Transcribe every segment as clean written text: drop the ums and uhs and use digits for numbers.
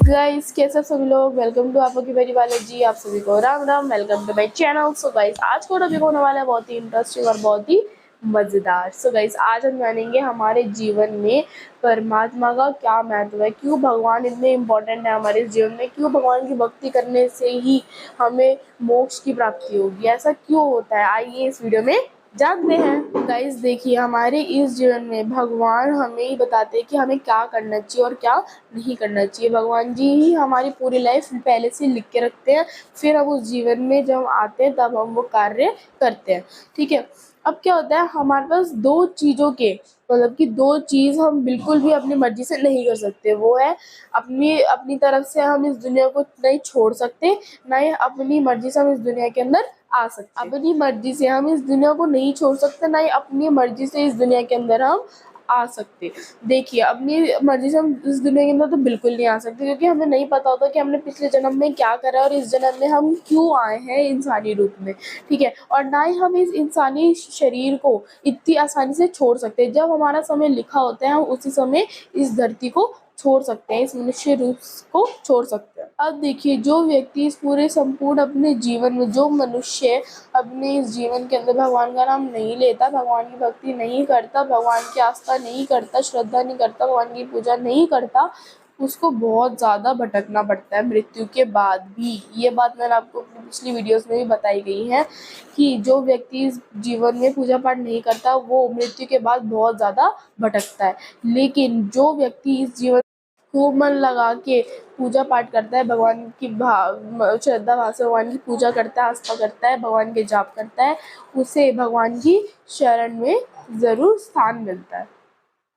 Guys कैसे सभी लोग, वेलकम टू आपकी मेरी बालाजी। आप सभी को Ram Ram, welcome to my channel. So guys आज का टॉपिक होने वाला है बहुत ही इंटरेस्टिंग और बहुत ही मज़ेदार। सो गाइस आज हम जानेंगे हमारे जीवन में परमात्मा का क्या महत्व है, क्यों भगवान इतने इम्पोर्टेंट है हमारे जीवन में, क्यों भगवान की भक्ति करने से ही हमें मोक्ष की प्राप्ति होगी, ऐसा क्यों होता है। आइए इस वीडियो में जानते हैं। गाइस देखिए, हमारे इस जीवन में भगवान हमें ही बताते हैं कि हमें क्या करना चाहिए और क्या नहीं करना चाहिए। भगवान जी ही हमारी पूरी लाइफ पहले से लिख के रखते हैं, फिर हम उस जीवन में जब आते हैं तब हम वो कार्य करते हैं। ठीक है, अब क्या होता है, हमारे पास दो चीज़ों के मतलब कि दो चीज़ हम बिल्कुल भी अपनी मर्जी से नहीं कर सकते। वो है अपनी अपनी तरफ से हम इस दुनिया को नहीं छोड़ सकते, ना ही अपनी मर्जी से हम इस दुनिया के अंदर आ सकते। अपनी मर्जी से हम इस दुनिया को नहीं छोड़ सकते, ना ही अपनी मर्जी से इस दुनिया के अंदर हम आ सकते। देखिए, अपनी मर्जी से हम इस दुनिया के अंदर तो बिल्कुल नहीं आ सकते, क्योंकि हमें नहीं पता होता कि हमने पिछले जन्म में क्या करा और इस जन्म में हम क्यों आए हैं इंसानी रूप में। ठीक है, और ना ही हम इस इंसानी शरीर को इतनी आसानी से छोड़ सकते हैं। जब हमारा समय लिखा होता है हम उसी समय इस धरती को छोड़ सकते हैं, इस मनुष्य रूप को छोड़ सकते हैं। अब देखिए, जो व्यक्ति इस पूरे संपूर्ण अपने जीवन में, जो मनुष्य अपने इस जीवन के अंदर भगवान का नाम नहीं लेता, भगवान की भक्ति नहीं करता, भगवान की आस्था नहीं करता, श्रद्धा नहीं करता, भगवान की पूजा नहीं करता, उसको बहुत ज़्यादा भटकना पड़ता है मृत्यु के बाद भी। ये बात मैंने आपको अपनी पिछली वीडियोस में भी बताई गई है कि जो व्यक्ति इस जीवन में पूजा पाठ नहीं करता वो मृत्यु के बाद बहुत ज़्यादा भटकता है। लेकिन जो व्यक्ति इस जीवन खूब मन लगा के पूजा पाठ करता है, भगवान की श्रद्धा भाव से भगवान की पूजा करता है, आस्था करता है, भगवान के जाप करता है, उसे भगवान की शरण में ज़रूर स्थान मिलता है।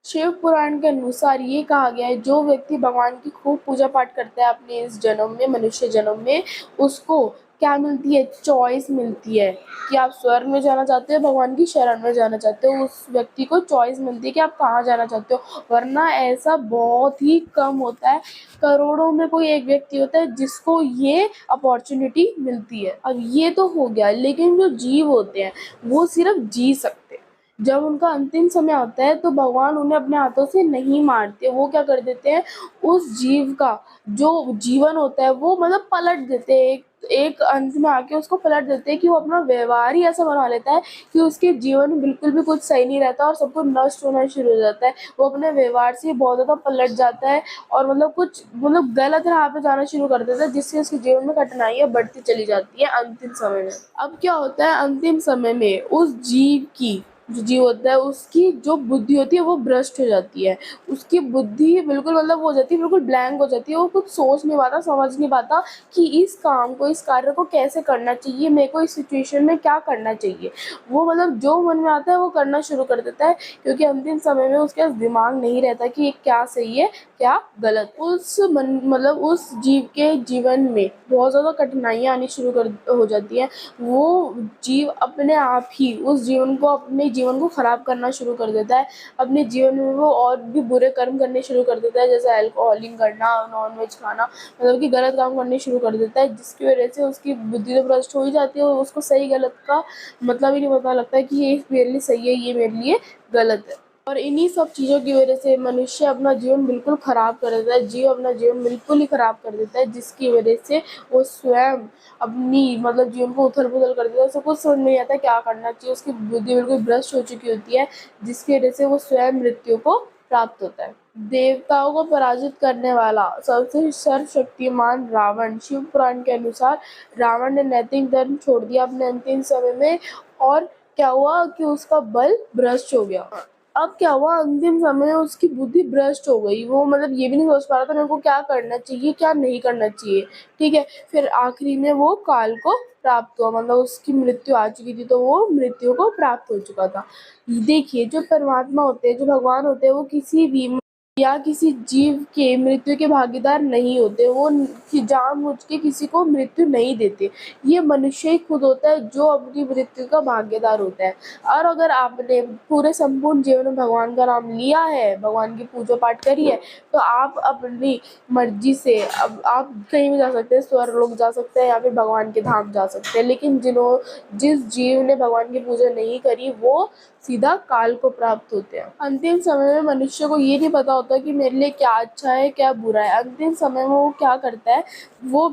शिव पुराण के अनुसार ये कहा गया है, जो व्यक्ति भगवान की खूब पूजा पाठ करता है अपने इस जन्म में, मनुष्य जन्म में, उसको क्या मिलती है, चॉइस मिलती है कि आप स्वर्ग में जाना चाहते हो, भगवान की शरण में जाना चाहते हो। उस व्यक्ति को चॉइस मिलती है कि आप कहाँ जाना चाहते हो, वरना ऐसा बहुत ही कम होता है। करोड़ों में कोई एक व्यक्ति होता है जिसको ये अपॉर्चुनिटी मिलती है। अब ये तो हो गया, लेकिन जो जीव होते हैं वो सिर्फ जी सकते हैं। जब उनका अंतिम समय आता है तो भगवान उन्हें अपने हाथों से नहीं मारते, वो क्या कर देते हैं, उस जीव का जो जीवन होता है वो मतलब पलट देते हैं। एक अंत में आके उसको पलट देते हैं कि वो अपना व्यवहार ही ऐसा बना लेता है कि उसके जीवन में बिल्कुल भी कुछ सही नहीं रहता और सब कुछ नष्ट होना शुरू हो जाता है। वो अपने व्यवहार से बहुत ज़्यादा पलट जाता है और मतलब गलत राह पे जाना शुरू कर देता है, जिससे उसके जीवन में कठिनाइयाँ बढ़ती चली जाती है अंतिम समय में। अब क्या होता है, अंतिम समय में उस जीव की जो जीव होता है उसकी जो बुद्धि होती है वो भ्रष्ट हो जाती है। उसकी बुद्धि बिल्कुल मतलब हो जाती है, बिल्कुल ब्लैंक हो जाती है। वो कुछ सोच नहीं पाता, समझ नहीं पाता कि इस काम को, इस कार्य को कैसे करना चाहिए, मेरे को इस सिचुएशन में क्या करना चाहिए। वो मतलब जो मन में आता है वो करना शुरू कर देता है, क्योंकि अंतिम समय में उसके पास दिमाग नहीं रहता कि ये क्या सही है क्या गलत। मतलब उस जीव के जीवन में बहुत ज़्यादा कठिनाइयाँ आनी शुरू हो जाती हैं। वो जीव अपने आप ही उस जीवन को, अपने जीवन को ख़राब करना शुरू कर देता है। अपने जीवन में वो और भी बुरे कर्म करने शुरू कर देता है, जैसे अल्कोहलिंग करना, नॉनवेज खाना, मतलब कि गलत काम करने शुरू कर देता है, जिसकी वजह से उसकी बुद्धि तो भ्रष्ट हो ही जाती है और उसको सही गलत का मतलब ही नहीं पता लगता है कि ये मेरे लिए सही है, ये मेरे लिए गलत है। और इन्हीं सब चीज़ों की वजह से मनुष्य अपना जीवन बिल्कुल ख़राब कर देता है, जीव अपना जीवन बिल्कुल ही ख़राब कर देता है, जिसकी वजह से वो स्वयं अपनी मतलब जीवन को उथल पुथल कर देता है। उसे कुछ समझ नहीं आता क्या करना चाहिए, उसकी बुद्धि बिल्कुल भ्रष्ट हो चुकी होती है, जिसकी वजह से वो स्वयं मृत्यु को प्राप्त होता है। देवताओं को पराजित करने वाला सबसे सर्वशक्तिमान रावण, शिव पुराण के अनुसार रावण ने नैतिक धर्म छोड़ दिया अपने अंतिम समय में, और क्या हुआ कि उसका बल भ्रष्ट हो गया। अब क्या हुआ, अंतिम समय में उसकी बुद्धि भ्रष्ट हो गई। वो मतलब ये भी नहीं सोच पा रहा था मेरे को क्या करना चाहिए क्या नहीं करना चाहिए। ठीक है, फिर आखिरी में वो काल को प्राप्त हुआ, मतलब उसकी मृत्यु आ चुकी थी तो वो मृत्यु को प्राप्त हो चुका था। देखिए, जो परमात्मा होते हैं, जो भगवान होते हैं, वो किसी भी या किसी जीव के मृत्यु के भागीदार नहीं होते। वो जानबूझ के किसी को मृत्यु नहीं देते। ये मनुष्य ही खुद होता है जो अपनी मृत्यु का भागीदार होता है। और अगर आपने पूरे संपूर्ण जीवन में भगवान का नाम लिया है, भगवान की पूजा पाठ करी है, तो आप अपनी मर्जी से अब आप कहीं भी जा सकते हैं, स्वर्ग लोक जा सकते हैं या फिर भगवान के धाम जा सकते हैं। लेकिन जिस जीव ने भगवान की पूजा नहीं करी वो सीधा काल को प्राप्त होते हैं। अंतिम समय में मनुष्य को ये नहीं पता होता कि मेरे लिए क्या अच्छा है क्या बुरा है। अंतिम समय में वो क्या करता है, वो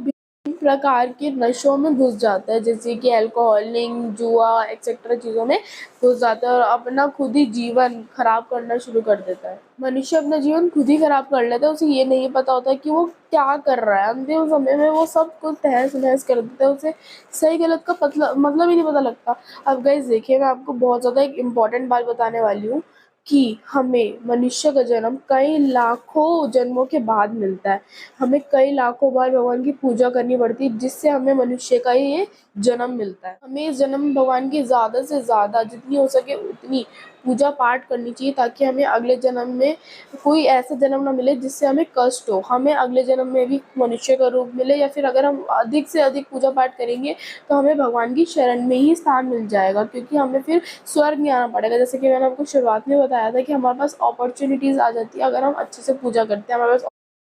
प्रकार के नशों में घुस जाता है, जैसे कि अल्कोहलिंग, जुआ एक्सेट्रा चीज़ों में घुस जाता है और अपना खुद ही जीवन खराब करना शुरू कर देता है। मनुष्य अपना जीवन खुद ही खराब कर लेता है, उसे ये नहीं पता होता कि वो क्या कर रहा है। अंतिम समय में वो सब कुछ तहस नहस कर देता है, उसे सही गलत का मतलब ही नहीं पता लगता। अब गाइस देखिए, मैं आपको बहुत ज़्यादा एक इम्पॉर्टेंट बात बताने वाली हूँ कि हमें मनुष्य का जन्म कई लाखों जन्मों के बाद मिलता है। हमें कई लाखों बार भगवान की पूजा करनी पड़ती है, जिससे हमें मनुष्य का ये जन्म मिलता है। हमें इस जन्म में भगवान की ज़्यादा से ज़्यादा जितनी हो सके उतनी पूजा पाठ करनी चाहिए, ताकि हमें अगले जन्म में कोई ऐसा जन्म ना मिले जिससे हमें कष्ट हो। हमें अगले जन्म में भी मनुष्य का रूप मिले, या फिर अगर हम अधिक से अधिक पूजा पाठ करेंगे तो हमें भगवान की शरण में ही स्थान मिल जाएगा, क्योंकि हमें फिर स्वर्ग नहीं आना पड़ेगा। जैसे कि मैंने आपको शुरुआत में बताया था कि हमारे पास अपॉर्चुनिटीज़ आ जाती है अगर हम अच्छे से पूजा करते हैं।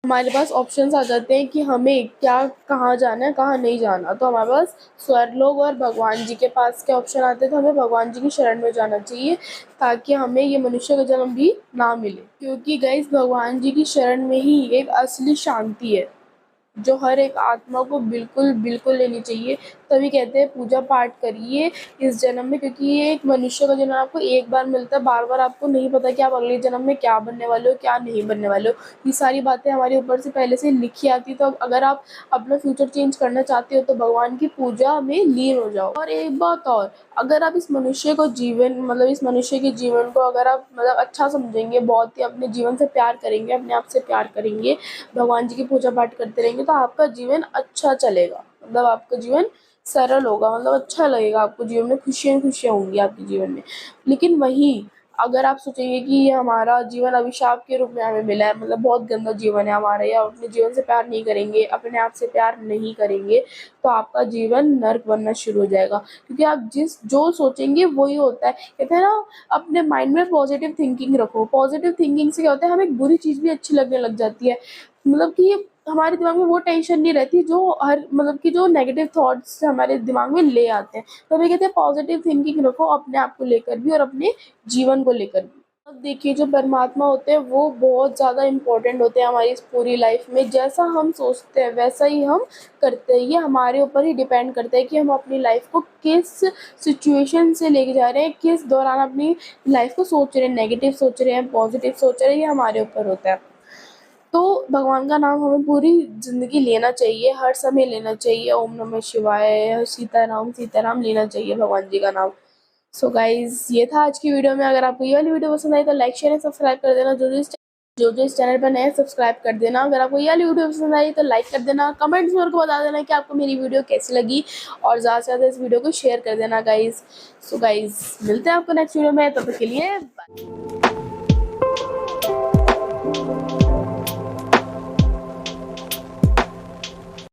हमारे पास ऑप्शंस आ जाते हैं कि हमें क्या कहाँ जाना है, कहाँ नहीं जाना। तो हमारे पास स्वर्गलोक और भगवान जी के पास के ऑप्शन आते हैं, तो हमें भगवान जी की शरण में जाना चाहिए, ताकि हमें ये मनुष्य का जन्म भी ना मिले। क्योंकि गाइस भगवान जी की शरण में ही एक असली शांति है, जो हर एक आत्मा को बिल्कुल बिल्कुल लेनी चाहिए। तभी कहते हैं पूजा पाठ करिए इस जन्म में, क्योंकि ये एक मनुष्य का जन्म आपको एक बार मिलता है। बार बार आपको नहीं पता कि आप अगले जन्म में क्या बनने वाले हो, क्या नहीं बनने वाले हो। ये सारी बातें हमारे ऊपर से पहले से लिखी आती। तो अगर आप अपना फ्यूचर चेंज करना चाहते हो तो भगवान की पूजा में लीन हो जाओ। और एक बात और, अगर आप इस मनुष्य को जीवन इस मनुष्य के जीवन को अगर आप अच्छा समझेंगे, बहुत ही अपने जीवन से प्यार करेंगे, अपने आप से प्यार करेंगे, भगवान जी की पूजा पाठ करते रहेंगे, तो आपका जीवन अच्छा चलेगा। आपका जीवन सरल होगा, अच्छा लगेगा आपको, जीवन में खुशियाँ खुशियाँ होंगी आपके जीवन में। लेकिन वहीं अगर आप सोचेंगे कि ये हमारा जीवन अभिशाप के रूप में हमें मिला है, बहुत गंदा जीवन है हमारा, या अपने जीवन से प्यार नहीं करेंगे, अपने आप से प्यार नहीं करेंगे, तो आपका जीवन नर्क बनना शुरू हो जाएगा। क्योंकि आप जो सोचेंगे वही होता है। कहते हैं ना, अपने माइंड में पॉजिटिव थिंकिंग रखो। पॉजिटिव थिंकिंग से क्या होता है, हमें एक बुरी चीज़ भी अच्छी लगने लग जाती है। कि हमारे दिमाग में वो टेंशन नहीं रहती जो कि जो नेगेटिव थॉट्स हमारे दिमाग में ले आते हैं। तो हमें कहते हैं पॉजिटिव थिंकिंग रखो, अपने आप को लेकर भी और अपने जीवन को लेकर भी। अब देखिए, जो परमात्मा होते हैं वो बहुत ज़्यादा इम्पोर्टेंट होते हैं हमारी इस पूरी लाइफ में। जैसा हम सोचते हैं वैसा ही हम करते हैं। ये हमारे ऊपर ही डिपेंड करता है कि हम अपनी लाइफ को किस सिचुएशन से लेके जा रहे हैं, किस दौरान अपनी लाइफ को सोच रहे हैं, नेगेटिव सोच रहे हैं, पॉजिटिव सोच रहे हैं, ये हमारे ऊपर होता है। तो भगवान का नाम हमें पूरी ज़िंदगी लेना चाहिए, हर समय लेना चाहिए। ओम नमः शिवाय, सीताराम लेना चाहिए भगवान जी का नाम। सो गाइज़, ये था आज की वीडियो में। अगर आपको ये वाली वीडियो पसंद आई तो लाइक शेयर एंड सब्सक्राइब कर देना। जो इस चैनल पर नए हैं सब्सक्राइब कर देना। अगर आपको ये वाली वीडियो पसंद आई तो लाइक कर देना। कमेंट्स में मेरे को बता देना कि आपको मेरी वीडियो कैसी लगी, और ज़्यादा से ज़्यादा इस वीडियो को शेयर कर देना गाइज़। सो गाइज़, मिलते हैं आपको नेक्स्ट वीडियो में, तब तक के लिए बाय।